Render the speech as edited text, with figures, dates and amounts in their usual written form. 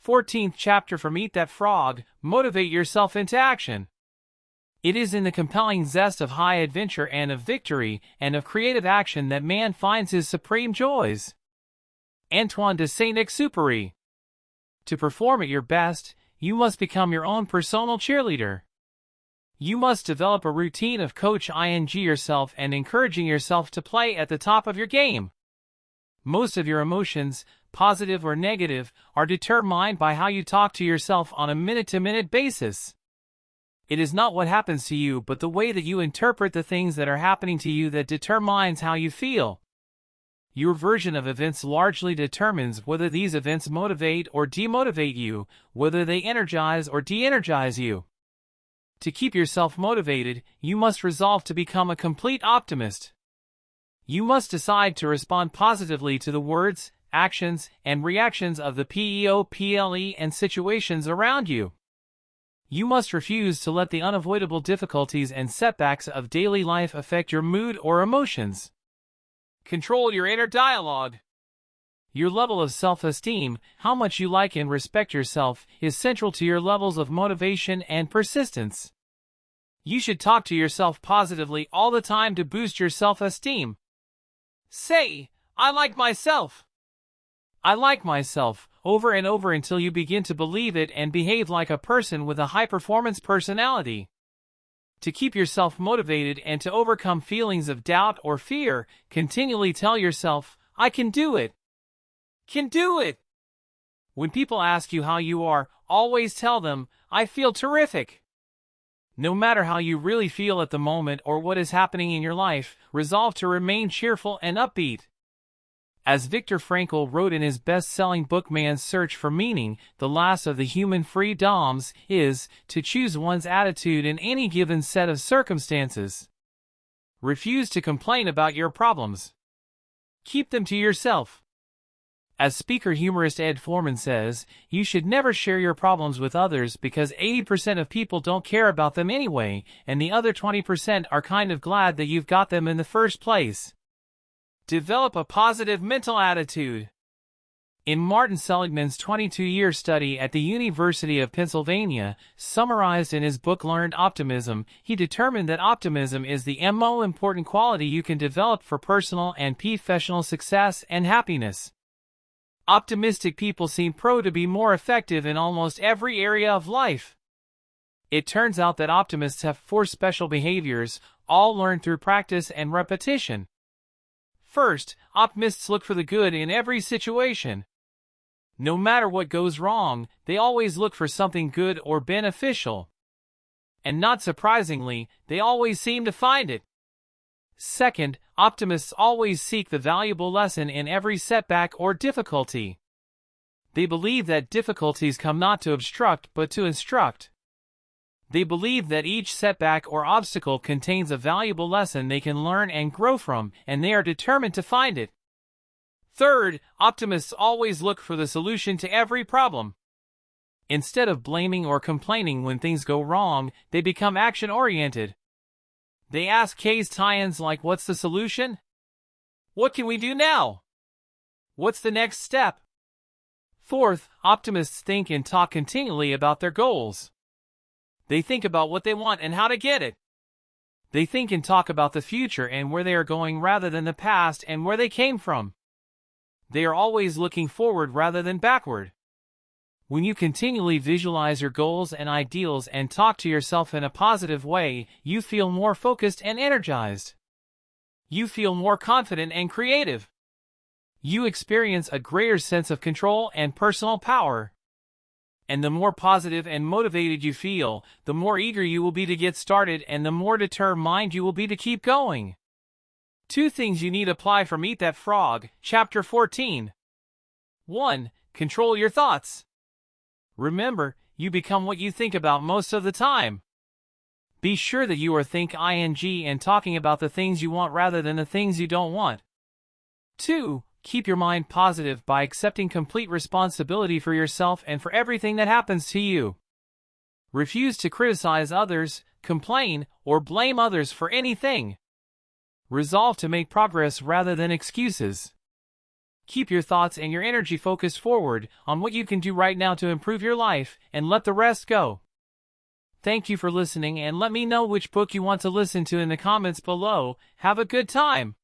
14th chapter from Eat That Frog, Motivate Yourself into Action. It is in the compelling zest of high adventure and of victory and of creative action that man finds his supreme joys. Antoine de Saint-Exupéry. To perform at your best, you must become your own personal cheerleader. You must develop a routine of coaching yourself and encouraging yourself to play at the top of your game. Most of your emotions, positive or negative, are determined by how you talk to yourself on a minute-to-minute basis. It is not what happens to you but the way that you interpret the things that are happening to you that determines how you feel. Your version of events largely determines whether these events motivate or demotivate you, whether they energize or de-energize you. To keep yourself motivated, you must resolve to become a complete optimist. You must decide to respond positively to the words, actions, and reactions of the people and situations around you. You must refuse to let the unavoidable difficulties and setbacks of daily life affect your mood or emotions. Control your inner dialogue. Your level of self-esteem, how much you like and respect yourself, is central to your levels of motivation and persistence. You should talk to yourself positively all the time to boost your self-esteem. Say, "I like myself." I like myself, over and over until you begin to believe it and behave like a person with a high-performance personality. To keep yourself motivated and to overcome feelings of doubt or fear, continually tell yourself, "I can do it. Can do it." When people ask you how you are, always tell them, "I feel terrific." No matter how you really feel at the moment or what is happening in your life, resolve to remain cheerful and upbeat. As Viktor Frankl wrote in his best-selling book Man's Search for Meaning, the last of the human freedoms is to choose one's attitude in any given set of circumstances. Refuse to complain about your problems. Keep them to yourself. As speaker-humorist Ed Foreman says, you should never share your problems with others because 80% of people don't care about them anyway, and the other 20% are kind of glad that you've got them in the first place. Develop a positive mental attitude. In Martin Seligman's 22-year study at the University of Pennsylvania, summarized in his book Learned Optimism, he determined that optimism is the most important quality you can develop for personal and professional success and happiness. Optimistic people seem to be more effective in almost every area of life. It turns out that optimists have 4 special behaviors, all learned through practice and repetition. First, optimists look for the good in every situation. No matter what goes wrong, they always look for something good or beneficial. And not surprisingly, they always seem to find it. Second, optimists always seek the valuable lesson in every setback or difficulty. They believe that difficulties come not to obstruct but to instruct. They believe that each setback or obstacle contains a valuable lesson they can learn and grow from, and they are determined to find it. Third, optimists always look for the solution to every problem. Instead of blaming or complaining when things go wrong, they become action-oriented. They ask questions like, "What's the solution? What can we do now? What's the next step?" Fourth, optimists think and talk continually about their goals. They think about what they want and how to get it. They think and talk about the future and where they are going rather than the past and where they came from. They are always looking forward rather than backward. When you continually visualize your goals and ideals and talk to yourself in a positive way, you feel more focused and energized. You feel more confident and creative. You experience a greater sense of control and personal power. And the more positive and motivated you feel, the more eager you will be to get started and the more determined you will be to keep going. 2 things you need to apply from Eat That Frog, Chapter 14. 1. Control your thoughts. Remember, you become what you think about most of the time. Be sure that you are thinking and talking about the things you want rather than the things you don't want. 2. Keep your mind positive by accepting complete responsibility for yourself and for everything that happens to you. Refuse to criticize others, complain, or blame others for anything. Resolve to make progress rather than excuses. Keep your thoughts and your energy focused forward on what you can do right now to improve your life, and let the rest go. Thank you for listening, and let me know which book you want to listen to in the comments below. Have a good time!